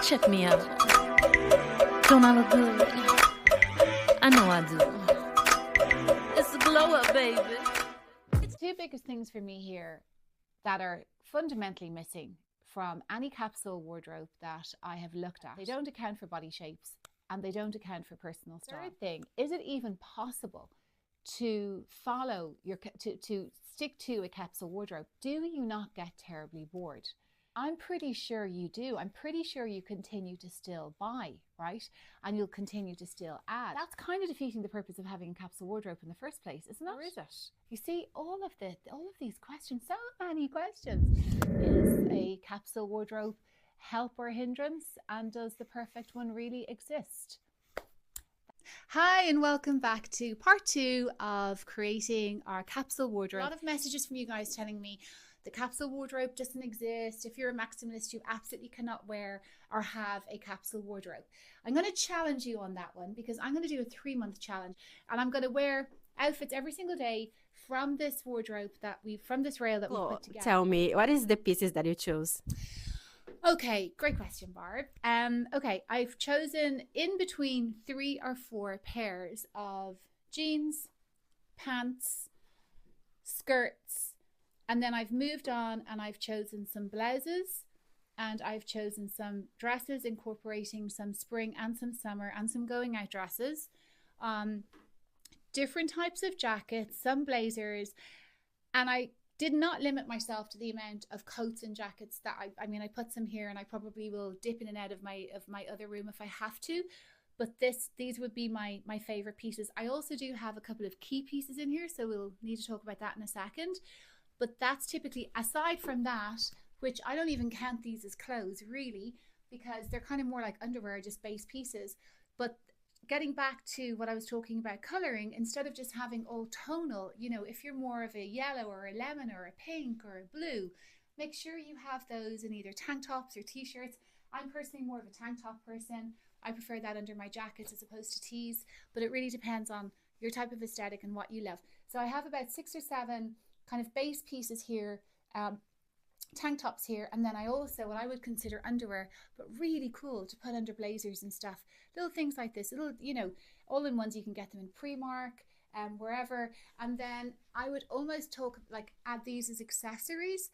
Check me out. Don't I look good? I know I do. It's the glow up, baby. It's two biggest things for me here that are fundamentally missing from any capsule wardrobe that I have looked at. They don't account for body shapes and they don't account for personal style. Third thing, is it even possible to follow your, to stick to a capsule wardrobe? Do you not get terribly bored? I'm pretty sure you do. I'm pretty sure you continue to still buy, right? And you'll continue to still add. That's kind of defeating the purpose of having a capsule wardrobe in the first place, isn't it? Or is it? You see, all of these questions, so many questions. Is a capsule wardrobe help or hindrance? And does the perfect one really exist? Hi, and welcome back to part 2 of creating our capsule wardrobe. A lot of messages from you guys telling me the capsule wardrobe doesn't exist. If you're a maximalist, you absolutely cannot wear or have a capsule wardrobe. I'm going to challenge you on that one because I'm going to do a 3-month challenge, and I'm going to wear outfits every single day from this wardrobe from this rail that we put together. Tell me, what is the pieces that you chose? Okay, great question, Barb. Okay, I've chosen in between 3 or 4 pairs of jeans, pants, skirts, and then I've moved on and I've chosen some blouses and I've chosen some dresses incorporating some spring and some summer and some going out dresses, different types of jackets, some blazers, and I did not limit myself to the amount of coats and jackets that I mean, I put some here and I probably will dip in and out of my other room if I have to. But these would be my favorite pieces. I also do have a couple of key pieces in here, so we'll need to talk about that in a second. But that's typically, aside from that, which I don't even count these as clothes really, because they're kind of more like underwear, just base pieces. But getting back to what I was talking about coloring, instead of just having all tonal, you know, if you're more of a yellow or a lemon or a pink or a blue, make sure you have those in either tank tops or t-shirts. I'm personally more of a tank top person. I prefer that under my jackets as opposed to tees, but it really depends on your type of aesthetic and what you love. So I have about 6 or 7 kind of base pieces here, tank tops here, and then I also, what I would consider underwear, but really cool to put under blazers and stuff, little things like this, little, you know, all in ones. You can get them in Primark, wherever. And then I would almost add these as accessories,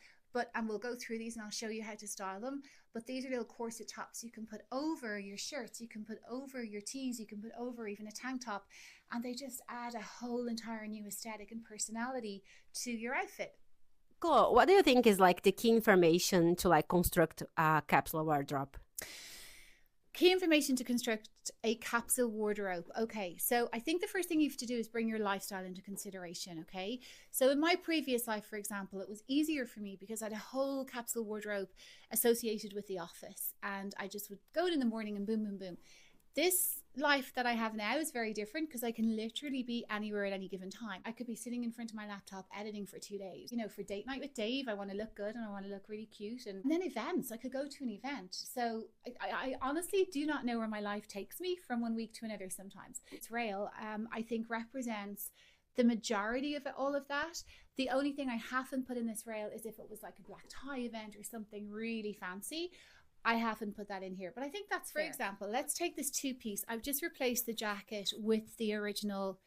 and we'll go through these and I'll show you how to style them. But these are little corset tops you can put over your shirts, you can put over your tees, you can put over even a tank top, and they just add a whole entire new aesthetic and personality to your outfit. Cool. What do you think is like the key information to like construct a capsule wardrobe? Key information to construct a capsule wardrobe. Okay, so I think the first thing you have to do is bring your lifestyle into consideration, okay? So in my previous life, for example, it was easier for me because I had a whole capsule wardrobe associated with the office, and I just would go in the morning and boom, boom, boom. This life that I have now is very different because I can literally be anywhere at any given time. I could be sitting in front of my laptop editing for 2 days. You know, for date night with Dave, I want to look good and I want to look really cute. And then events, I could go to an event. So I honestly do not know where my life takes me from one week to another sometimes. This rail, I think, represents the majority of all of that. The only thing I haven't put in this rail is if it was like a black tie event or something really fancy. I haven't put that in here, but I think that's fair. For example, let's take this 2-piece. I've just replaced the jacket with the original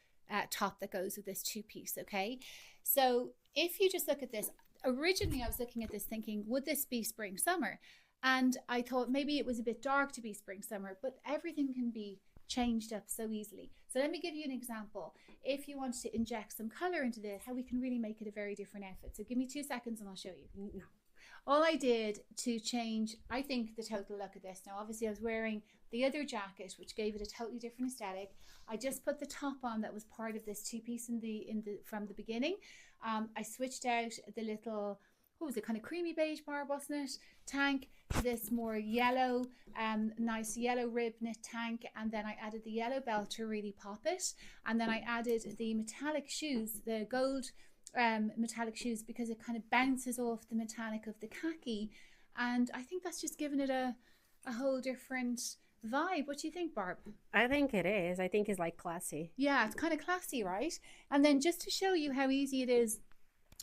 top that goes with this 2-piece, okay? So if you just look at this, originally I was looking at this thinking, would this be spring summer? And I thought maybe it was a bit dark to be spring summer, but everything can be changed up so easily. So let me give you an example. If you want to inject some color into this, how we can really make it a very different outfit. So give me 2 seconds and I'll show you. No. All I did to change, I think, the total look of this. Now, obviously, I was wearing the other jacket, which gave it a totally different aesthetic. I just put the top on that was part of this 2-piece from the beginning. I switched out the little, what was it, kind of creamy beige bar, wasn't it? Tank to this more yellow, nice yellow rib knit tank, and then I added the yellow belt to really pop it. And then I added the metallic shoes, the gold metallic shoes, because it kind of bounces off the metallic of the khaki, and I think that's just given it a whole different vibe. What do you think, Barb? I think it is. I think it's like classy. Yeah, it's kind of classy, right? And then just to show you how easy it is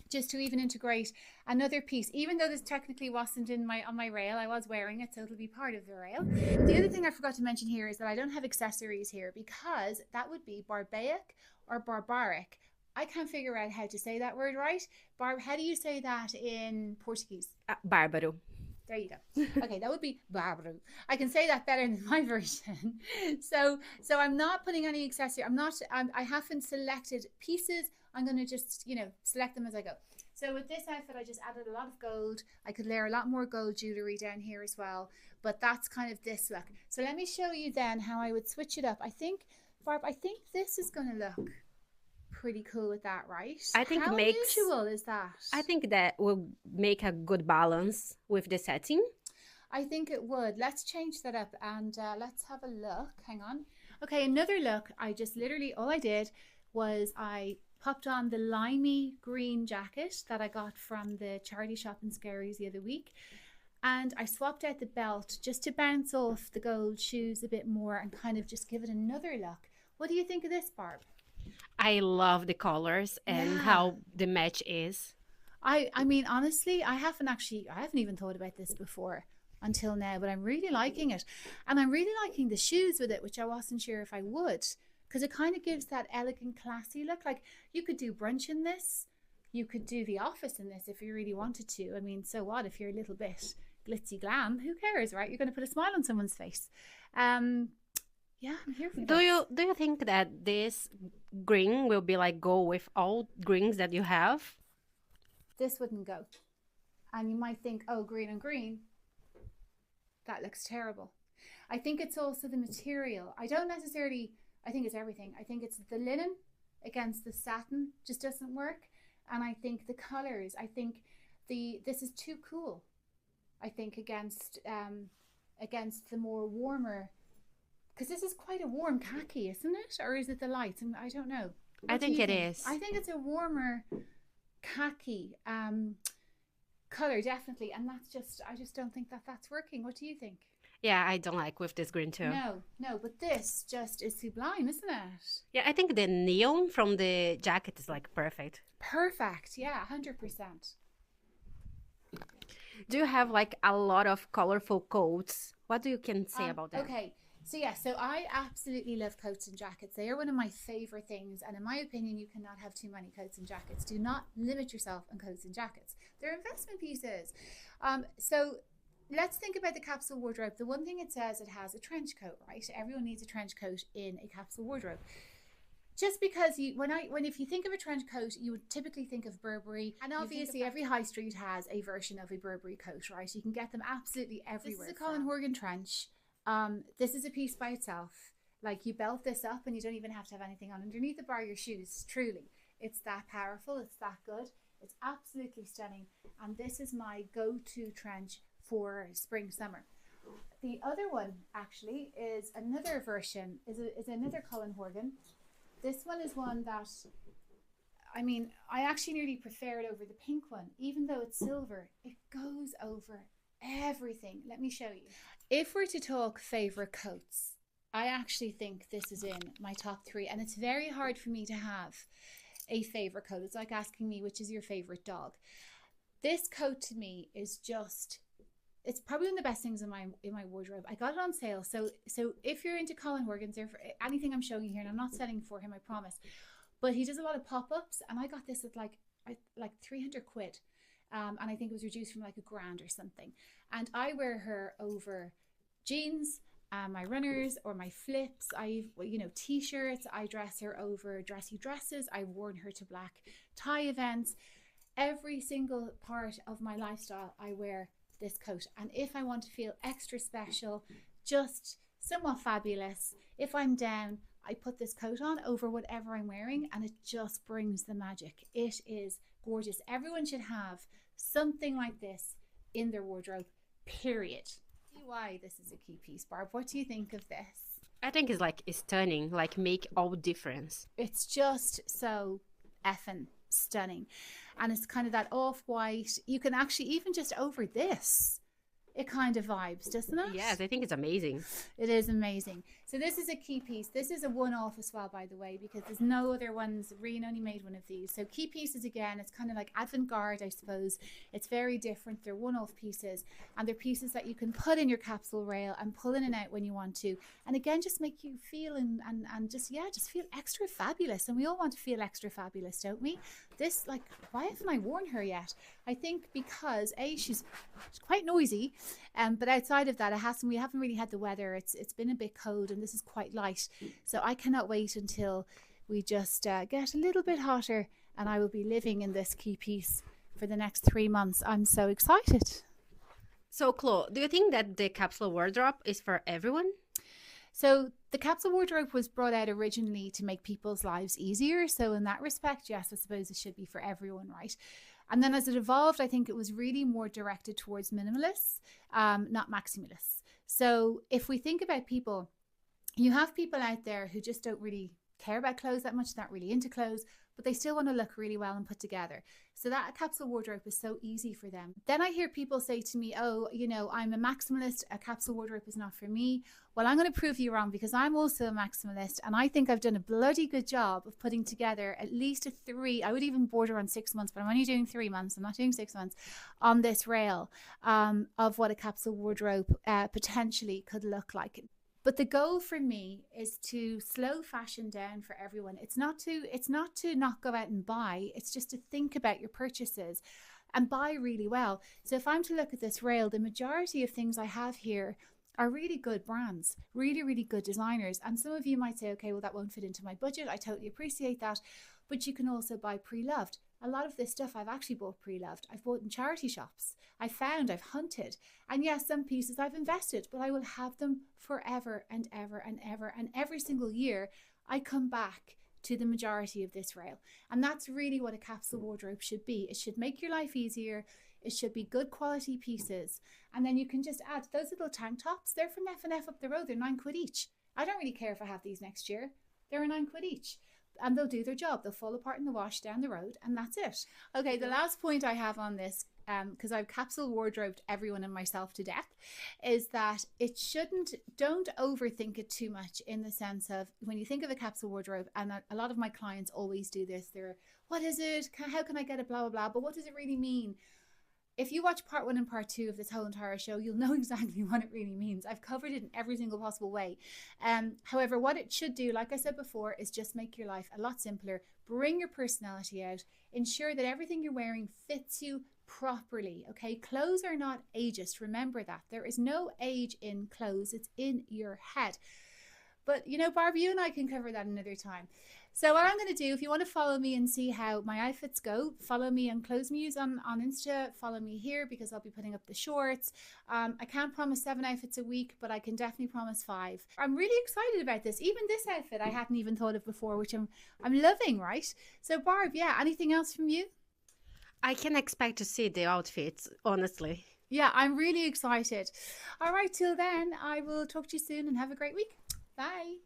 just to even integrate another piece, even though this technically wasn't in my on my rail. I was wearing it, so it'll be part of the rail. The other thing I forgot to mention here is that I don't have accessories here, because that would be barbaric or barbaric. I can't figure out how to say that word right. Barb, how do you say that in Portuguese? Bárbaro. There you go. Okay, that would be bárbaro. I can say that better than my version. So I'm not putting any accessory. I haven't selected pieces. I'm going to just, select them as I go. So with this outfit, I just added a lot of gold. I could layer a lot more gold jewelry down here as well. But that's kind of this look. So let me show you then how I would switch it up. I think, Barb, this is going to look pretty cool with that, right? I think how unusual is that? I think that will make a good balance with the setting. I think it would. Let's change that up and let's have a look. Hang on. Okay, another look. I just literally, all I did was I popped on the limey green jacket that I got from the charity shop in Scaries the other week. And I swapped out the belt just to bounce off the gold shoes a bit more and kind of just give it another look. What do you think of this, Barb? I love the colors and how the match is. I mean, honestly, I haven't even thought about this before until now, but I'm really liking it. And I'm really liking the shoes with it, which I wasn't sure if I would, because it kind of gives that elegant, classy look. Like, you could do brunch in this. You could do the office in this if you really wanted to. I mean, so what if you're a little bit glitzy glam? Who cares, right? You're going to put a smile on someone's face. Yeah, I'm here for this. Do you think that this green will be like go with all greens that you have? This wouldn't go. And you might think, oh, green and green, that looks terrible. I think it's also the material. I think it's everything. I think it's the linen against the satin just doesn't work. And I think the colors, this is too cool. I think against the more warmer, because this is quite a warm khaki, isn't it? Or is it the lights? I don't know. I think it is. I think it's a warmer khaki color, definitely. And I just don't think that that's working. What do you think? Yeah, I don't like with this green too. No, but this just is sublime, isn't it? Yeah, I think the neon from the jacket is like perfect. Perfect, yeah, 100%. Do you have like a lot of colorful coats? What do you can say about that? Okay. So I absolutely love coats and jackets. They are one of my favorite things. And in my opinion, you cannot have too many coats and jackets. Do not limit yourself on coats and jackets. They're investment pieces. So let's think about the capsule wardrobe. The one thing it says, it has a trench coat, right? Everyone needs a trench coat in a capsule wardrobe. Just because if you think of a trench coat, you would typically think of Burberry. And obviously every high street has a version of a Burberry coat, right? You can get them absolutely everywhere. This is a Colin Horgan trench. This is a piece by itself. Like, you belt this up and you don't even have to have anything on underneath it bar your shoes. Truly, it's that powerful. It's that good. It's absolutely stunning. And this is my go-to trench for spring, summer. The other one actually is another version, is another Colin Horgan. This one is one that, I mean, I actually nearly prefer it over the pink one. Even though it's silver, it goes over everything. Let me show you. If we're to talk favorite coats, I actually think this is in my top 3, and it's very hard for me to have a favorite coat. It's like asking me which is your favorite dog. This coat to me is just, it's probably one of the best things in my wardrobe. I got it on sale. So if you're into Colin Horgan's, or anything I'm showing you here, and I'm not selling for him, I promise, but he does a lot of pop-ups, and I got this at like 300 quid. And I think it was reduced from like £1,000 or something. And I wear her over jeans, my runners, or my flips. T-shirts. I dress her over dressy dresses. I've worn her to black tie events. Every single part of my lifestyle, I wear this coat. And if I want to feel extra special, just somewhat fabulous, if I'm down, I put this coat on over whatever I'm wearing, and it just brings the magic. It is gorgeous. Everyone should have something like this in their wardrobe, period. See why this is a key piece, Barb. What do you think of this? I think it's stunning, like make all difference. It's just so effing stunning. And it's kind of that off-white. You can actually, even just over this, it kind of vibes, doesn't it? Yes, I think it's amazing. It is amazing. So this is a key piece. This is a one-off as well, by the way, because there's no other ones. Reen only made one of these. So key pieces, again, it's kind of like avant-garde, I suppose. It's very different. They're one-off pieces, and they're pieces that you can put in your capsule rail and pull in and out when you want to. And again, just make you feel and just feel extra fabulous. And we all want to feel extra fabulous, don't we? This, like, why haven't I worn her yet? I think because she's quite noisy, but outside of that, we haven't really had the weather. It's been a bit cold, and this is quite light. So I cannot wait until we just get a little bit hotter, and I will be living in this key piece for the next 3 months. I'm so excited. So, Chloe, do you think that the capsule wardrobe is for everyone? So the capsule wardrobe was brought out originally to make people's lives easier. So in that respect, yes, I suppose it should be for everyone, right? And then as it evolved, I think it was really more directed towards minimalists, not maximalists. So if we think about people, you have people out there who just don't really care about clothes that much, not really into clothes, but they still want to look really well and put together. So that capsule wardrobe is so easy for them. Then I hear people say to me, oh, you know, I'm a maximalist, a capsule wardrobe is not for me. Well, I'm going to prove you wrong, because I'm also a maximalist, and I think I've done a bloody good job of putting together at least 3, I would even border on 6 months, but I'm only doing 3 months, I'm not doing 6 months, on this rail of what a capsule wardrobe potentially could look like. But the goal for me is to slow fashion down for everyone. It's not to not go out and buy. It's just to think about your purchases and buy really well. So if I'm to look at this rail, the majority of things I have here are really good brands, really, really good designers. And some of you might say, okay, well, that won't fit into my budget. I totally appreciate that. But you can also buy pre-loved. A lot of this stuff I've actually bought pre-loved. I've bought in charity shops. I've hunted. And yes, some pieces I've invested, but I will have them forever and ever and ever. And every single year, I come back to the majority of this rail. And that's really what a capsule wardrobe should be. It should make your life easier. It should be good quality pieces. And then you can just add those little tank tops. They're from F&F up the road. They're £9 each. I don't really care if I have these next year. They're £9 each. And they'll do their job. They'll fall apart in the wash down the road, and that's it. Okay, the last point I have on this, because I've capsule wardrobed everyone and myself to death, is that don't overthink it too much, in the sense of, when you think of a capsule wardrobe, and a lot of my clients always do this, what is it? How can I get it? Blah, blah, blah. But what does it really mean? If you watch part 1 and part 2 of this whole entire show, you'll know exactly what it really means. I've covered it in every single possible way. However, what it should do, like I said before, is just make your life a lot simpler. Bring your personality out. Ensure that everything you're wearing fits you properly, okay? Clothes are not ageist. Remember that. There is no age in clothes. It's in your head. But, you know, Barbie, you and I can cover that another time. So what I'm going to do, if you want to follow me and see how my outfits go, follow me on Clothes Muse on Insta. Follow me here, because I'll be putting up the shorts. I can't promise 7 outfits a week, but I can definitely promise 5. I'm really excited about this. Even this outfit I hadn't even thought of before, which I'm loving, right? So Barb, yeah, anything else from you? I can expect to see the outfits, honestly. Yeah, I'm really excited. All right, till then, I will talk to you soon, and have a great week. Bye.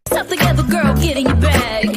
Stop together, girl, get in your bag.